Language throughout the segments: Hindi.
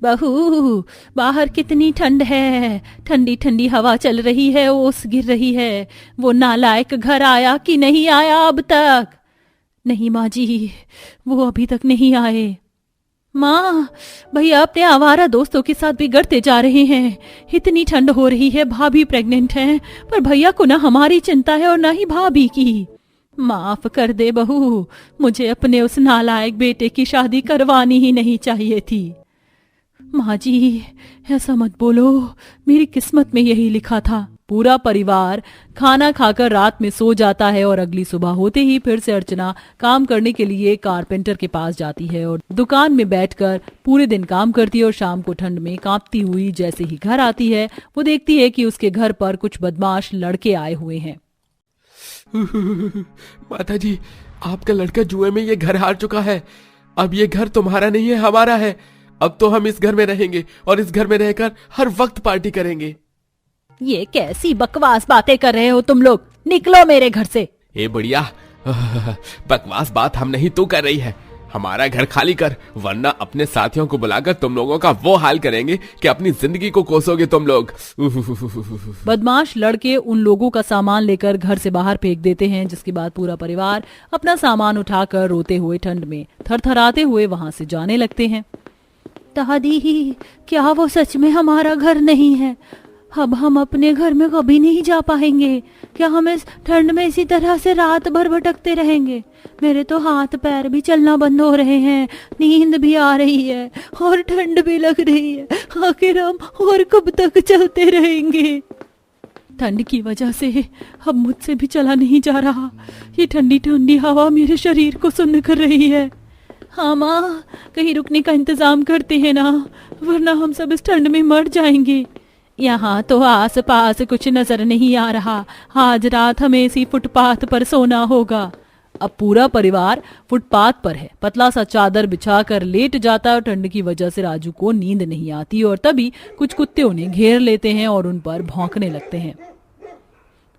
बहू, बाहर कितनी ठंड है। ठंडी ठंडी हवा चल रही है, ओस गिर रही है। वो नालायक घर आया कि नहीं आया अब तक? नहीं माँ जी, वो अभी तक नहीं आए। माँ, भैया अपने आवारा दोस्तों के साथ बिगड़ते जा रहे हैं। इतनी ठंड हो रही है, भाभी प्रेग्नेंट है, पर भैया को ना हमारी चिंता है और ना ही भाभी की। माफ कर दे बहू, मुझे अपने उस नालायक बेटे की शादी करवानी ही नहीं चाहिए थी। माँ जी, ऐसा मत बोलो, मेरी किस्मत में यही लिखा था। पूरा परिवार खाना खाकर रात में सो जाता है और अगली सुबह होते ही फिर से अर्चना काम करने के लिए कारपेंटर के पास जाती है और दुकान में बैठकर पूरे दिन काम करती है। और शाम को ठंड में कांपती हुई जैसे ही घर आती है, वो देखती है कि उसके घर पर कुछ बदमाश लड़के आए हुए हैं। माता जी, आपका लड़का जुए में ये घर हार चुका है। अब ये घर तुम्हारा नहीं है, हमारा है। अब तो हम इस घर में रहेंगे और इस घर में रहकर हर वक्त पार्टी करेंगे। ये कैसी बकवास बातें कर रहे हो तुम लोग? निकलो मेरे घर से। ए बढ़िया, बकवास बात हम नहीं तू कर रही है। हमारा घर खाली कर, वरना अपने साथियों को बुलाकर तुम लोगों का वो हाल करेंगे कि अपनी जिंदगी को कोसोगे तुम लोग। बदमाश लड़के उन लोगों का सामान लेकर घर से बाहर फेंक देते हैं, जिसके बाद पूरा परिवार अपना सामान उठाकर रोते हुए ठंड में थरथराते हुए वहां से जाने लगते हैं। दादी, क्या वो सच में हमारा घर नहीं है? अब हम अपने घर में कभी नहीं जा पाएंगे। क्या हम इस ठंड में इसी तरह से रात भर भटकते रहेंगे? मेरे तो हाथ पैर भी चलना बंद हो रहे हैं, नींद भी आ रही है और ठंड भी लग रही है। आखिर हम और कब तक चलते रहेंगे? ठंड की वजह से अब मुझसे भी चला नहीं जा रहा। ये ठंडी ठंडी हवा मेरे शरीर को सुन्न कर रही है। हाँ माँ, कहीं रुकने का इंतजाम करते हैं ना, वरना हम सब इस ठंड में मर जाएंगे। यहाँ तो आस पास कुछ नजर नहीं आ रहा। आज रात हमें इसी फुटपाथ पर सोना होगा। अब पूरा परिवार फुटपाथ पर है, पतला सा चादर बिछाकर लेट जाता है और ठंड की वजह से राजू को नींद नहीं आती और तभी कुछ कुत्ते उन्हें घेर लेते हैं और उन पर भौंकने लगते हैं।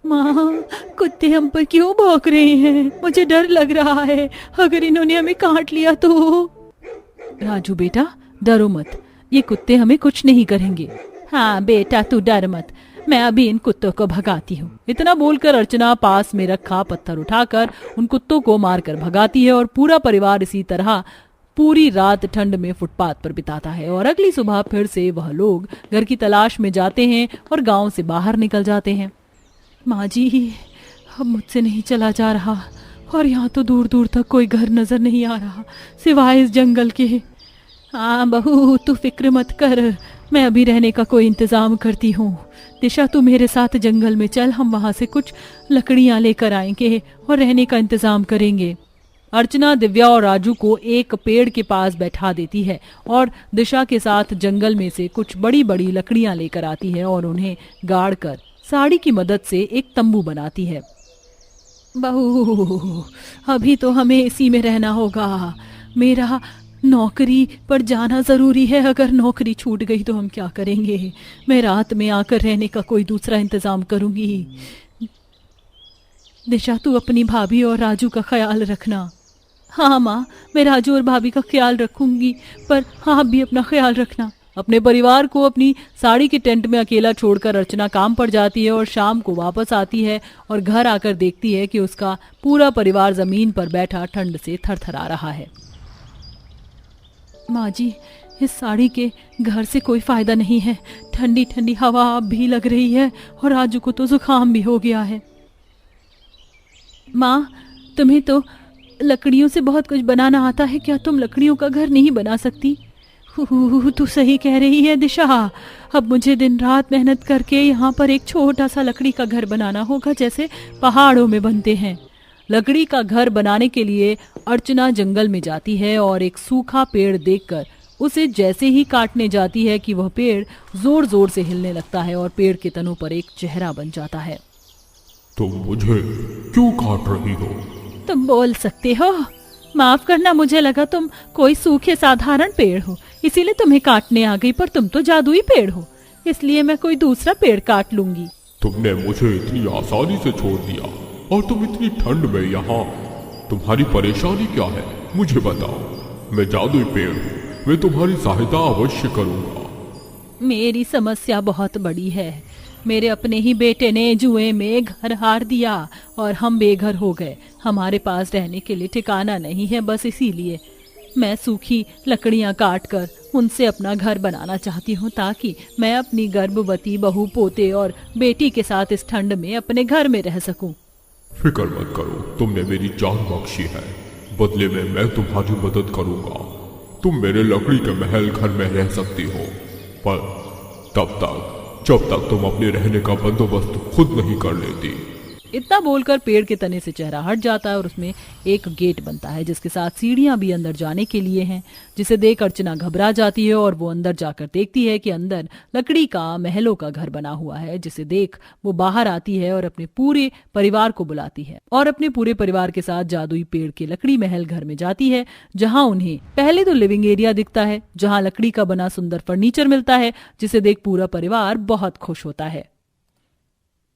माँ, कुत्ते हम पर क्यों भौंक रहे हैं? मुझे डर लग रहा है, अगर इन्होंने हमें काट लिया तो। राजू बेटा, डरो मत, ये कुत्ते हमें कुछ नहीं करेंगे। हाँ बेटा, तू डर मत, मैं अभी इन कुत्तों को भगाती हूँ। इतना बोलकर अर्चना पास में रखा पत्थर उठाकर उन कुत्तों को मारकर भगाती है और पूरा परिवार इसी तरह पूरी रात ठंड में फुटपाथ पर बिताता है। और अगली सुबह फिर से वह लोग घर की तलाश में जाते हैं और गांव से बाहर निकल जाते हैं। माँ जी, अब मुझसे नहीं चला जा रहा और यहाँ तो दूर दूर तक कोई घर नजर नहीं आ रहा सिवाय इस जंगल के। हाँ बहू, तू फिक्र मत कर, मैं अभी रहने का कोई इंतजाम करती हूँ। दिशा, तू मेरे साथ जंगल में चल, हम वहाँ से कुछ लकड़ियाँ लेकर आएंगे और रहने का इंतजाम करेंगे। अर्चना दिव्या और राजू को एक पेड़ के पास बैठा देती है और दिशा के साथ जंगल में से कुछ बड़ी बड़ी लकड़ियाँ लेकर आती है और उन्हें गाड़ कर साड़ी की मदद से एक तंबू बनाती है। बहू, अभी तो हमें इसी में रहना होगा। मेरा नौकरी पर जाना जरूरी है, अगर नौकरी छूट गई तो हम क्या करेंगे? मैं रात में आकर रहने का कोई दूसरा इंतजाम करूंगी। दिशा, तू अपनी भाभी और राजू का ख्याल रखना। हाँ माँ, मैं राजू और भाभी का ख्याल रखूंगी, पर आप भी अपना ख्याल रखना। अपने परिवार को अपनी साड़ी के टेंट में अकेला छोड़कर अर्चना काम पर जाती है और शाम को वापस आती है और घर आकर देखती है कि उसका पूरा परिवार जमीन पर बैठा ठंड से थरथरा रहा है। माँ जी, इस साड़ी के घर से कोई फायदा नहीं है। ठंडी ठंडी हवा अब भी लग रही है और राजू को तो जुकाम भी हो गया है। माँ, तुम्हें तो लकड़ियों से बहुत कुछ बनाना आता है, क्या तुम लकड़ियों का घर नहीं बना सकती? तू सही कह रही है दिशा, अब मुझे दिन रात मेहनत करके यहाँ पर एक छोटा सा लकड़ी का घर बनाना होगा, जैसे पहाड़ों में बनते हैं। लकड़ी का घर बनाने के लिए अर्चना जंगल में जाती है और एक सूखा पेड़ देखकर उसे जैसे ही काटने जाती है कि वह पेड़ जोर जोर से हिलने लगता है और पेड़ के तनों पर एक चेहरा बन जाता है। तुम मुझे क्यों काट रही हो? तुम बोल सकते हो? माफ करना, मुझे लगा तुम कोई सूखे साधारण पेड़ हो, इसीलिए तुम्हें काटने आ गई, पर तुम तो जादुई पेड़ हो, इसलिए मैं कोई दूसरा पेड़ काट लूंगी। तुमने मुझे इतनी आसानी से छोड़ दिया और तुम इतनी ठंड में यहाँ। तुम्हारी परेशानी क्या है, मुझे बताओ। मैं जादुई पेड़ हूँ, मैं तुम्हारी सहायता अवश्य करूंगा। मेरी समस्या बहुत बड़ी है। मेरे अपने ही बेटे ने जुए में घर हार दिया और हम बेघर हो गए। हमारे पास रहने के लिए ठिकाना नहीं है, बस इसीलिए मैं सूखी लकड़ियां काट कर उनसे अपना घर बनाना चाहती हूँ, ताकि मैं अपनी गर्भवती बहू, पोते और बेटी के साथ इस ठंड में अपने घर में रह सकूं। फिक्र मत करो, तुमने मेरी जान बख्शी है, बदले में मैं तुम्हारी मदद करूंगा। तुम मेरे लकड़ी के महल घर में रह सकती हो, पर तब तक जब तक तुम अपने रहने का बंदोबस्त खुद नहीं कर लेती। इतना बोलकर पेड़ के तने से चेहरा हट जाता है और उसमें एक गेट बनता है, जिसके साथ सीढ़ियां भी अंदर जाने के लिए हैं। जिसे देख अर्चना घबरा जाती है और वो अंदर जाकर देखती है कि अंदर लकड़ी का महलों का घर बना हुआ है। जिसे देख वो बाहर आती है और अपने पूरे परिवार को बुलाती है और अपने पूरे परिवार के साथ जादुई पेड़ के लकड़ी महल घर में जाती है, जहाँ उन्हें पहले तो लिविंग एरिया दिखता है, जहाँ लकड़ी का बना सुंदर फर्नीचर मिलता है। जिसे देख पूरा परिवार बहुत खुश होता है।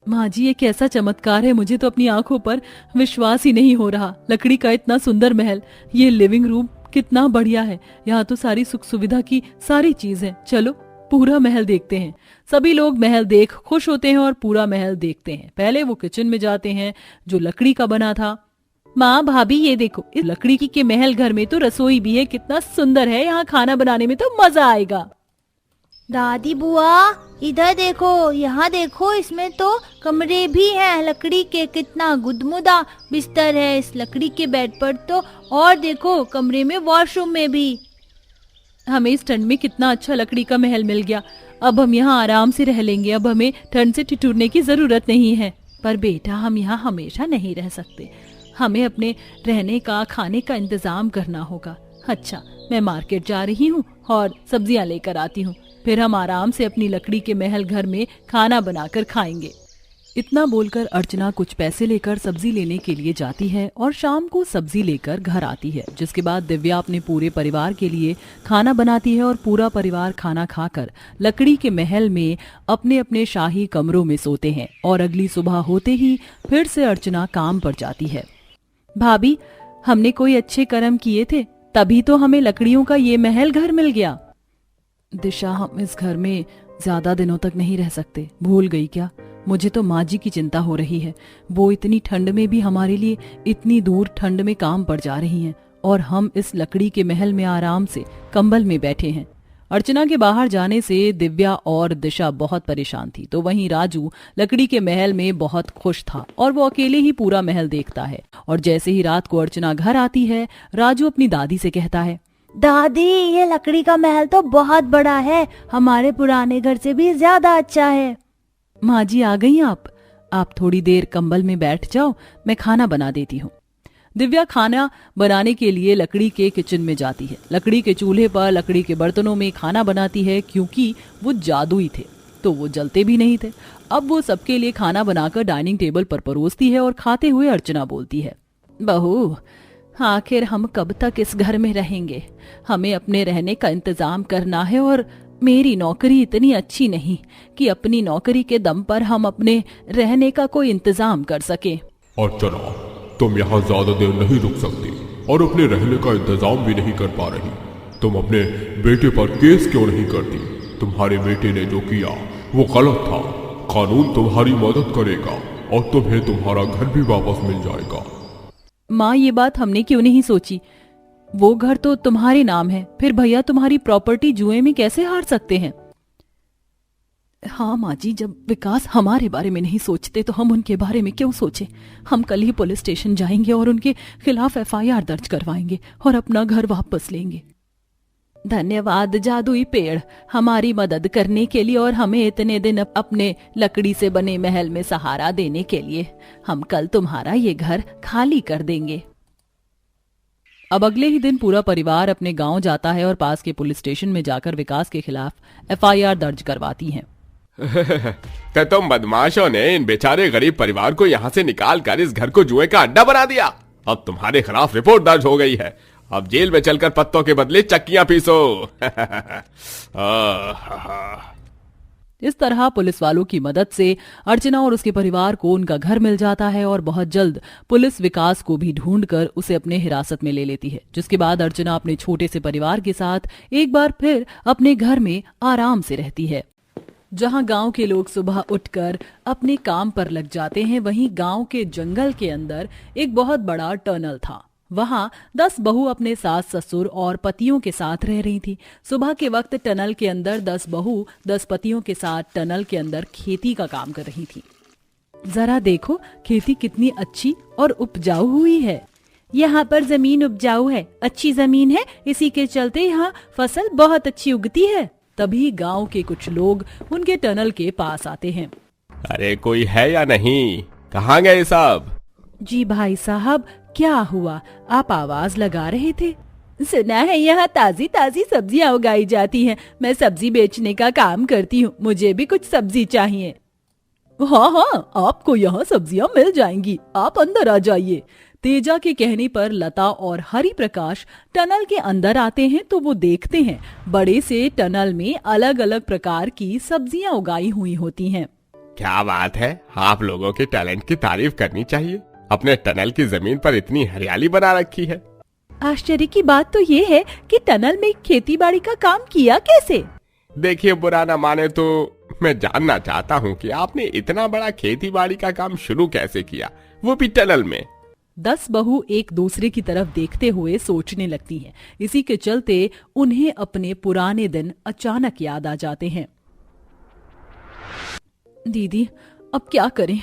माँ जी, ये कैसा चमत्कार है, मुझे तो अपनी आंखों पर विश्वास ही नहीं हो रहा। लकड़ी का इतना सुंदर महल, ये लिविंग रूम कितना बढ़िया है। यहाँ तो सारी सुख सुविधा की सारी चीज है। चलो पूरा महल देखते हैं। सभी लोग महल देख खुश होते हैं और पूरा महल देखते हैं। पहले वो किचन में जाते हैं जो लकड़ी का बना था। माँ, भाभी, ये देखो, इस लकड़ी के महल घर में तो रसोई भी है, कितना सुंदर है। यहाँ खाना बनाने में तो मजा आएगा। दादी बुआ, इधर देखो, यहाँ देखो, इसमें तो कमरे भी हैं लकड़ी के। कितना गुदमुदा बिस्तर है इस लकड़ी के बेड पर तो। और देखो, कमरे में वॉशरूम में भी। हमें इस ठंड में कितना अच्छा लकड़ी का महल मिल गया। अब हम यहाँ आराम से रह लेंगे। अब हमें ठंड से ठिठुरने की जरूरत नहीं है। पर बेटा, हम यहाँ हमेशा नहीं रह सकते। हमें अपने रहने का, खाने का इंतजाम करना होगा। अच्छा, मैं मार्केट जा रही हूँ और सब्जियाँ लेकर आती हूँ, फिर हम आराम से अपनी लकड़ी के महल घर में खाना बनाकर खाएंगे। इतना बोलकर अर्चना कुछ पैसे लेकर सब्जी लेने के लिए जाती है और शाम को सब्जी लेकर घर आती है। जिसके बाद दिव्या अपने पूरे परिवार के लिए खाना बनाती है और पूरा परिवार खाना खाकर लकड़ी के महल में अपने अपने शाही कमरों में सोते हैं। और अगली सुबह होते ही फिर से अर्चना काम पर जाती है। भाभी, हमने कोई अच्छे कर्म किए थे, तभी तो हमें लकड़ियों का ये महल घर मिल गया। दिशा, हम इस घर में ज्यादा दिनों तक नहीं रह सकते। भूल गई क्या? मुझे तो माँ जी की चिंता हो रही है। वो इतनी ठंड में भी हमारे लिए इतनी दूर ठंड में काम पर जा रही हैं और हम इस लकड़ी के महल में आराम से कंबल में बैठे हैं। अर्चना के बाहर जाने से दिव्या और दिशा बहुत परेशान थी। तो वहीं राजू लकड़ी के महल में बहुत खुश था और वो अकेले ही पूरा महल देखता है। और जैसे ही रात को अर्चना घर आती है, राजू अपनी दादी से कहता है, दादी, ये लकड़ी का महल तो बहुत बड़ा है, हमारे पुराने घर से भी ज्यादा अच्छा है। माँ जी, आ गई आप थोड़ी देर कंबल में बैठ जाओ, मैं खाना बना देती हूँ। दिव्या खाना बनाने के लिए लकड़ी के किचन में जाती है। लकड़ी के चूल्हे पर लकड़ी के बर्तनों में खाना बनाती है, क्योंकि वो जादुई थे तो वो जलते भी नहीं थे। अब वो सबके लिए खाना बनाकर डाइनिंग टेबल पर परोसती है और खाते हुए अर्चना बोलती है, बहू, आखिर हम कब तक इस घर में रहेंगे? हमें अपने रहने का इंतजाम करना है और मेरी नौकरी इतनी अच्छी नहीं कि अपनी नौकरी के दम पर हम अपने रहने का कोई इंतजाम कर सके। अर्चना, तुम यहाँ ज्यादा देर नहीं रुक सकती और अपने रहने का इंतजाम भी नहीं कर पा रही। तुम अपने बेटे पर केस क्यों नहीं करती? तुम्हारे बेटे ने जो किया वो गलत था। कानून तुम्हारी मदद करेगा और तुम्हें तुम्हारा घर भी वापस मिल जाएगा। माँ, ये बात हमने क्यों नहीं सोची? वो घर तो तुम्हारे नाम है, फिर भैया तुम्हारी प्रॉपर्टी जुए में कैसे हार सकते हैं? हाँ माँ जी, जब विकास हमारे बारे में नहीं सोचते तो हम उनके बारे में क्यों सोचे? हम कल ही पुलिस स्टेशन जाएंगे और उनके खिलाफ FIR दर्ज करवाएंगे और अपना घर वापस लेंगे। धन्यवाद जादुई पेड़, हमारी मदद करने के लिए और हमें इतने दिन अपने लकड़ी से बने महल में सहारा देने के लिए। हम कल तुम्हारा ये घर खाली कर देंगे। अब अगले ही दिन पूरा परिवार अपने गांव जाता है और पास के पुलिस स्टेशन में जाकर विकास के खिलाफ FIR दर्ज करवाती हैं। तो तुम बदमाशों ने इन बेचारे गरीब परिवार को यहाँ से निकाल कर इस घर को जुए का अड्डा बना दिया। अब तुम्हारे खिलाफ रिपोर्ट दर्ज हो गई है। अब जेल में चलकर पत्तों के बदले चक्कियां पीसो। इस तरह पुलिस वालों की मदद से अर्चना और उसके परिवार को उनका घर मिल जाता है और बहुत जल्द पुलिस विकास को भी ढूंढकर उसे अपने हिरासत में ले लेती है, जिसके बाद अर्चना अपने छोटे से परिवार के साथ एक बार फिर अपने घर में आराम से रहती है। जहां गांव के लोग सुबह उठकर अपने काम पर लग जाते हैं, वहीं गांव के जंगल के अंदर एक बहुत बड़ा टनल था। वहां 10 बहू अपने सास ससुर और पतियों के साथ रह रही थी। सुबह के वक्त टनल के अंदर 10 बहू 10 पतियों के साथ टनल के अंदर खेती का काम कर रही थी। जरा देखो खेती कितनी अच्छी और उपजाऊ हुई है। यहाँ पर जमीन उपजाऊ है, अच्छी जमीन है, इसी के चलते यहाँ फसल बहुत अच्छी उगती है। तभी गांव के कुछ लोग उनके टनल के पास आते हैं। अरे कोई है या नहीं? कहाँ गए सब? जी भाई साहब, क्या हुआ? आप आवाज लगा रहे थे। सुना है यहाँ ताजी ताजी सब्जियाँ उगाई जाती हैं। मैं सब्जी बेचने का काम करती हूँ, मुझे भी कुछ सब्जी चाहिए। हाँ हाँ, आपको यहाँ सब्जियाँ मिल जाएंगी, आप अंदर आ जाइए। तेजा के कहने पर लता और हरि प्रकाश टनल के अंदर आते हैं तो वो देखते हैं बड़े से टनल में अलग अलग प्रकार की सब्जियां उगाई हुई होती हैं। क्या बात है, आप लोगों के टैलेंट की तारीफ करनी चाहिए। अपने टनल की जमीन पर इतनी हरियाली बना रखी है। आश्चर्य की बात तो ये है कि टनल में खेती बाड़ी का काम किया कैसे? देखिए, बुरा न माने तो मैं जानना चाहता हूँ कि आपने इतना बड़ा खेती बाड़ी का काम शुरू कैसे किया, वो भी टनल में। 10 बहू एक दूसरे की तरफ देखते हुए सोचने लगती हैं। इसी के चलते उन्हें अपने पुराने दिन अचानक याद आ जाते हैं। दीदी, अब क्या करें?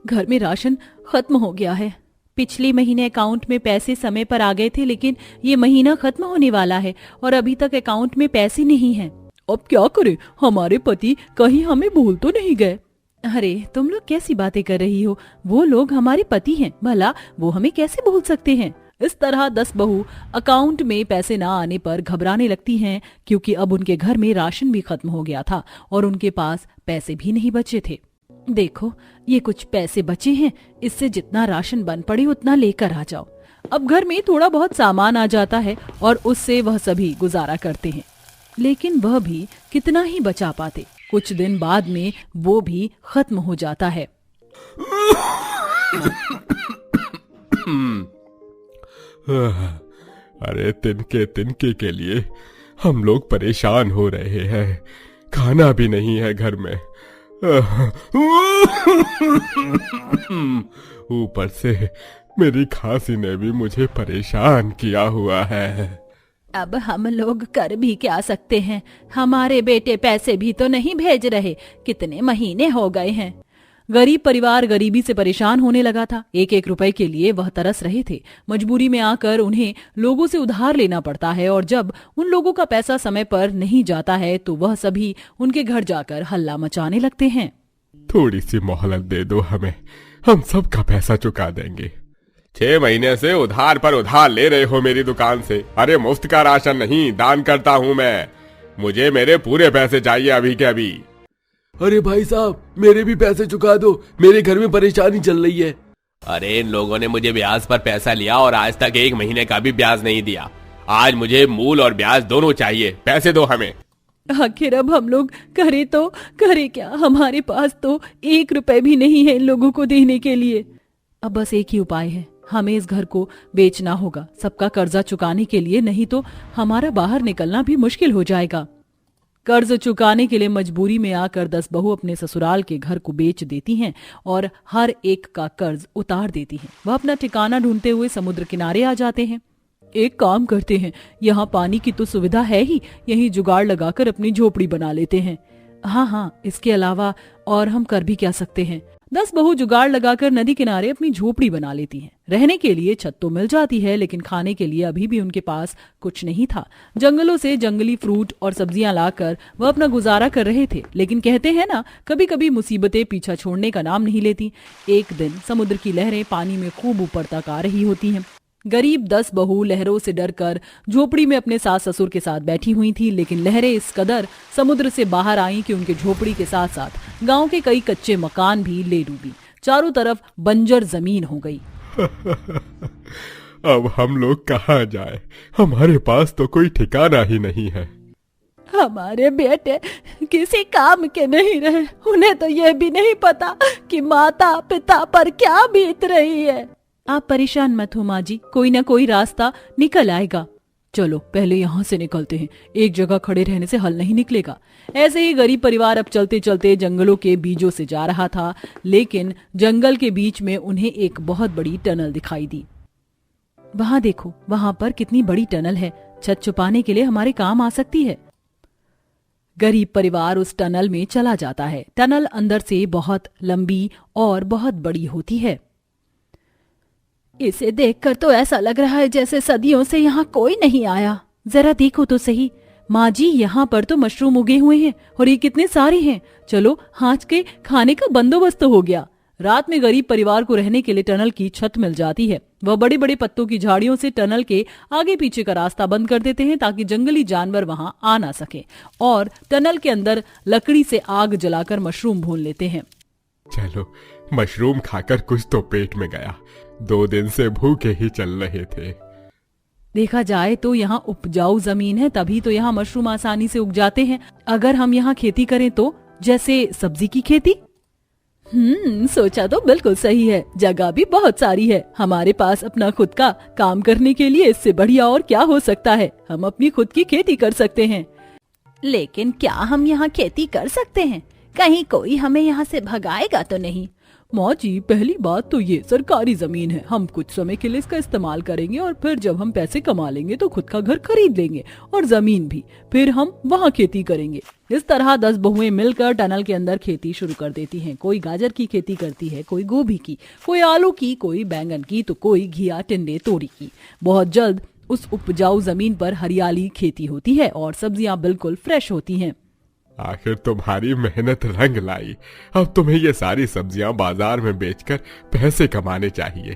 घर में राशन खत्म हो गया है। पिछले महीने अकाउंट में पैसे समय पर आ गए थे, लेकिन ये महीना खत्म होने वाला है और अभी तक अकाउंट में पैसे नहीं हैं। अब क्या करें? हमारे पति कहीं हमें भूल तो नहीं गए? अरे तुम लोग कैसी बातें कर रही हो? वो लोग हमारे पति हैं, भला वो हमें कैसे भूल सकते हैं? इस तरह 10 बहू अकाउंट में पैसे ना आने पर घबराने लगती हैं, क्योंकि अब उनके घर में राशन भी खत्म हो गया था और उनके पास पैसे भी नहीं बचे थे। देखो, ये कुछ पैसे बचे हैं, इससे जितना राशन बन पड़े उतना लेकर आ जाओ। अब घर में थोड़ा बहुत सामान आ जाता है और उससे वह सभी गुजारा करते हैं, लेकिन वह भी कितना ही बचा पाते। कुछ दिन बाद में वो भी खत्म हो जाता है। अरे तिनके तिनके के लिए हम लोग परेशान हो रहे हैं, खाना भी नहीं है घर में। ऊपर से मेरी खांसी ने भी मुझे परेशान किया हुआ है। अब हम लोग कर भी क्या सकते हैं? हमारे बेटे पैसे भी तो नहीं भेज रहे, कितने महीने हो गए हैं। गरीब परिवार गरीबी से परेशान होने लगा था। एक एक रुपए के लिए वह तरस रहे थे। मजबूरी में आकर उन्हें लोगों से उधार लेना पड़ता है और जब उन लोगों का पैसा समय पर नहीं जाता है तो वह सभी उनके घर जाकर हल्ला मचाने लगते हैं। थोड़ी सी मोहलत दे दो हमें, हम सबका पैसा चुका देंगे। 6 महीने से उधार पर उधार ले रहे हो मेरी दुकान से। अरे मुफ्त का राशन नहीं, दान करता हूँ मैं। मुझे मेरे पूरे पैसे चाहिए अभी के अभी। अरे भाई साहब, मेरे भी पैसे चुका दो, मेरे घर में परेशानी चल रही है। अरे इन लोगों ने मुझे ब्याज पर पैसा लिया और आज तक 1 महीने का भी ब्याज नहीं दिया। आज मुझे मूल और ब्याज दोनों चाहिए, पैसे दो हमें। आखिर अब हम लोग करे तो करे क्या? हमारे पास तो 1 रुपए भी नहीं है इन लोगों को देने के लिए। अब बस एक ही उपाय है, हमें इस घर को बेचना होगा सबका कर्जा चुकाने के लिए, नहीं तो हमारा बाहर निकलना भी मुश्किल हो जाएगा। कर्ज चुकाने के लिए मजबूरी में आकर 10 बहू अपने ससुराल के घर को बेच देती हैं और हर एक का कर्ज उतार देती हैं। वह अपना ठिकाना ढूंढते हुए समुद्र किनारे आ जाते हैं। एक काम करते हैं, यहाँ पानी की तो सुविधा है ही, यहीं जुगाड़ लगाकर अपनी झोपड़ी बना लेते हैं। हाँ, इसके अलावा और हम कर भी क्या सकते हैं? 10 बहू जुगाड़ लगाकर नदी किनारे अपनी झोपड़ी बना लेती हैं। रहने के लिए छत तो मिल जाती है, लेकिन खाने के लिए अभी भी उनके पास कुछ नहीं था। जंगलों से जंगली फ्रूट और सब्जियां लाकर वह अपना गुजारा कर रहे थे, लेकिन कहते हैं ना, कभी कभी मुसीबतें पीछा छोड़ने का नाम नहीं लेती। एक दिन समुद्र की लहरें पानी में खूब ऊपर तक आ रही होती हैं। गरीब 10 बहू लहरों से डरकर झोपड़ी में अपने सास ससुर के साथ बैठी हुई थी, लेकिन लहरें इस कदर समुद्र से बाहर आईं कि उनके झोपड़ी के साथ साथ गांव के कई कच्चे मकान भी ले डूबी। चारों तरफ बंजर जमीन हो गई। अब हम लोग कहाँ जाए? हमारे पास तो कोई ठिकाना ही नहीं है। हमारे बेटे किसी काम के नहीं रहे, उन्हें तो ये भी नहीं पता कि माता पिता पर क्या बीत रही है। आप परेशान मत हो माँ जी, कोई ना कोई रास्ता निकल आएगा। चलो पहले यहाँ से निकलते हैं, एक जगह खड़े रहने से हल नहीं निकलेगा। ऐसे ही गरीब परिवार अब चलते चलते जंगलों के बीचों से जा रहा था, लेकिन जंगल के बीच में उन्हें एक बहुत बड़ी टनल दिखाई दी। वहां देखो, वहां पर कितनी बड़ी टनल है, छत छुपाने के लिए हमारे काम आ सकती है। गरीब परिवार उस टनल में चला जाता है। टनल अंदर से बहुत लंबी और बहुत बड़ी होती है। इसे देखकर तो ऐसा लग रहा है जैसे सदियों से यहाँ कोई नहीं आया। जरा देखो तो सही माँ जी, यहाँ पर तो मशरूम उगे हुए हैं और ये कितने सारे हैं। चलो आज के खाने का बंदोबस्त हो गया। रात में गरीब परिवार को रहने के लिए टनल की छत मिल जाती है। वह बड़े बड़े पत्तों की झाड़ियों से टनल के आगे पीछे का रास्ता बंद कर देते हैं ताकि जंगली जानवर वहां आ ना सके, और टनल के अंदर लकड़ी से आग जलाकर मशरूम भून लेते हैं। चलो मशरूम खाकर कुछ तो पेट में गया, 2 दिन से भूखे ही चल रहे थे। देखा जाए तो यहाँ उपजाऊ जमीन है, तभी तो यहाँ मशरूम आसानी से उग जाते हैं। अगर हम यहाँ खेती करें तो, जैसे सब्जी की खेती। सोचा तो बिल्कुल सही है, जगह भी बहुत सारी है हमारे पास अपना खुद का काम करने के लिए। इससे बढ़िया और क्या हो सकता है, हम अपनी खुद की खेती कर सकते हैं। लेकिन क्या हम यहाँ खेती कर सकते हैं? कहीं कोई हमें यहाँ से भगाएगा तो नहीं? माँ जी, पहली बात तो ये सरकारी जमीन है, हम कुछ समय के लिए इसका इस्तेमाल करेंगे और फिर जब हम पैसे कमा लेंगे तो खुद का घर खरीद लेंगे और जमीन भी, फिर हम वहाँ खेती करेंगे। इस तरह 10 बहुएं मिलकर टनल के अंदर खेती शुरू कर देती हैं। कोई गाजर की खेती करती है, कोई गोभी की, कोई आलू की, कोई बैंगन की, तो कोई घिया, टिंडे, तोरी की। बहुत जल्द उस उपजाऊ जमीन पर हरियाली खेती होती है और सब्जियां बिल्कुल फ्रेश होती हैं। आखिर तुम्हारी मेहनत रंग लाई। अब तुम्हें ये सारी सब्जियां बाजार में बेचकर पैसे कमाने चाहिए।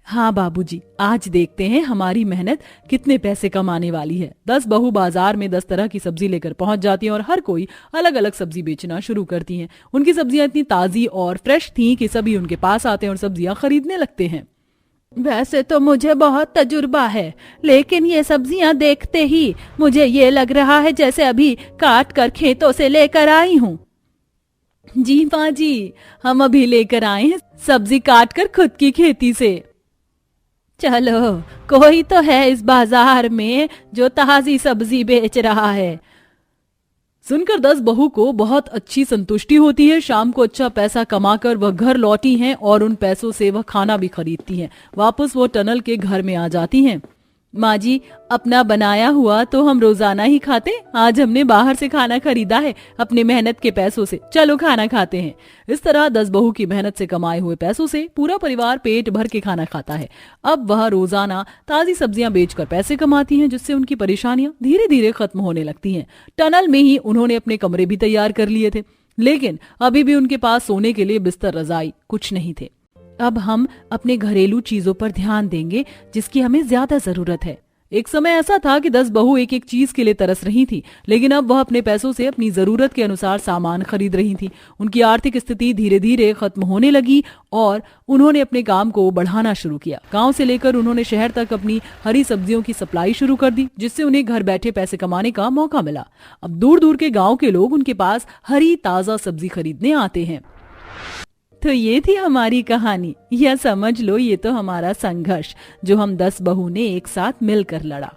हाँ बाबूजी, आज देखते हैं हमारी मेहनत कितने पैसे कमाने वाली है। 10 बहू बाजार में 10 तरह की सब्जी लेकर पहुंच जाती हैं और हर कोई अलग अलग सब्जी बेचना शुरू करती हैं। उनकी सब्जियां इतनी ताजी और फ्रेश थीं कि सभी उनके पास आते हैं और सब्जियां खरीदने लगते हैं। वैसे तो मुझे बहुत तजुर्बा है, लेकिन ये सब्जियां देखते ही मुझे ये लग रहा है जैसे अभी काट कर खेतों से लेकर आई हूँ। जी माँ जी, हम अभी लेकर आए हैं सब्जी काट कर खुद की खेती से। चलो, कोई तो है इस बाजार में जो ताजी सब्जी बेच रहा है। सुनकर 10 बहू को बहुत अच्छी संतुष्टि होती है। शाम को अच्छा पैसा कमाकर वह घर लौटी हैं और उन पैसों से वह खाना भी खरीदती हैं। वापस वो टनल के घर में आ जाती हैं। माँ जी, अपना बनाया हुआ तो हम रोजाना ही खाते, आज हमने बाहर से खाना खरीदा है अपने मेहनत के पैसों से, चलो खाना खाते हैं। इस तरह 10 बहू की मेहनत से कमाए हुए पैसों से पूरा परिवार पेट भर के खाना खाता है। अब वह रोजाना ताजी सब्जियां बेचकर पैसे कमाती हैं, जिससे उनकी परेशानियां धीरे धीरे खत्म होने लगती हैं। टनल में ही उन्होंने अपने कमरे भी तैयार कर लिए थे, लेकिन अभी भी उनके पास सोने के लिए बिस्तर, रजाई कुछ नहीं थे। अब हम अपने घरेलू चीजों पर ध्यान देंगे जिसकी हमें ज्यादा जरूरत है। एक समय ऐसा था कि 10 बहू एक एक चीज के लिए तरस रही थी, लेकिन अब वह अपने पैसों से अपनी जरूरत के अनुसार सामान खरीद रही थी। उनकी आर्थिक स्थिति धीरे धीरे खत्म होने लगी और उन्होंने अपने काम को बढ़ाना शुरू किया। गांव से लेकर उन्होंने शहर तक अपनी हरी सब्जियों की सप्लाई शुरू कर दी, जिससे उन्हें घर बैठे पैसे कमाने का मौका मिला। अब दूर दूर के गाँव के लोग उनके पास हरी ताजा सब्जी खरीदने आते हैं। तो ये थी हमारी कहानी, या समझ लो ये तो हमारा संघर्ष जो हम 10 बहू ने एक साथ मिलकर लड़ा।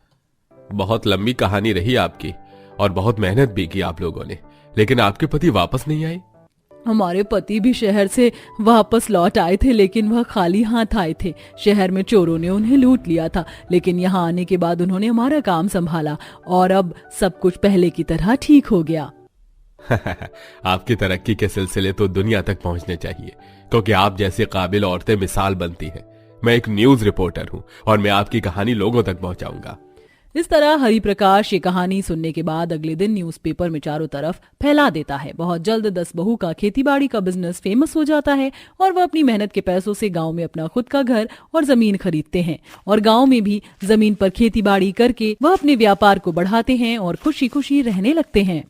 बहुत लंबी कहानी रही आपकी और बहुत मेहनत भी की आप लोगों ने, लेकिन आपके पति वापस नहीं आए? हमारे पति भी शहर से वापस लौट आए थे, लेकिन वह खाली हाथ आए थे। शहर में चोरों ने उन्हें लूट लिया था, लेकिन यहाँ आने के बाद उन्होंने हमारा काम संभाला और अब सब कुछ पहले की तरह ठीक हो गया। आपकी तरक्की के सिलसिले तो दुनिया तक पहुंचने चाहिए, क्योंकि आप जैसे काबिल औरतें मिसाल बनती हैं। मैं एक न्यूज रिपोर्टर हूं और मैं आपकी कहानी लोगों तक पहुंचाऊंगा। इस तरह हरिप्रकाश ये कहानी सुनने के बाद अगले दिन न्यूज़पेपर में चारों तरफ फैला देता है। बहुत जल्द 10 बहू का खेतीबाड़ी का बिजनेस फेमस हो जाता है और वह अपनी मेहनत के पैसों से गांव में अपना खुद का घर और जमीन खरीदते हैं और गांव में भी जमीन पर खेतीबाड़ी करके वह अपने व्यापार को बढ़ाते हैं और खुशी खुशी रहने लगते हैं।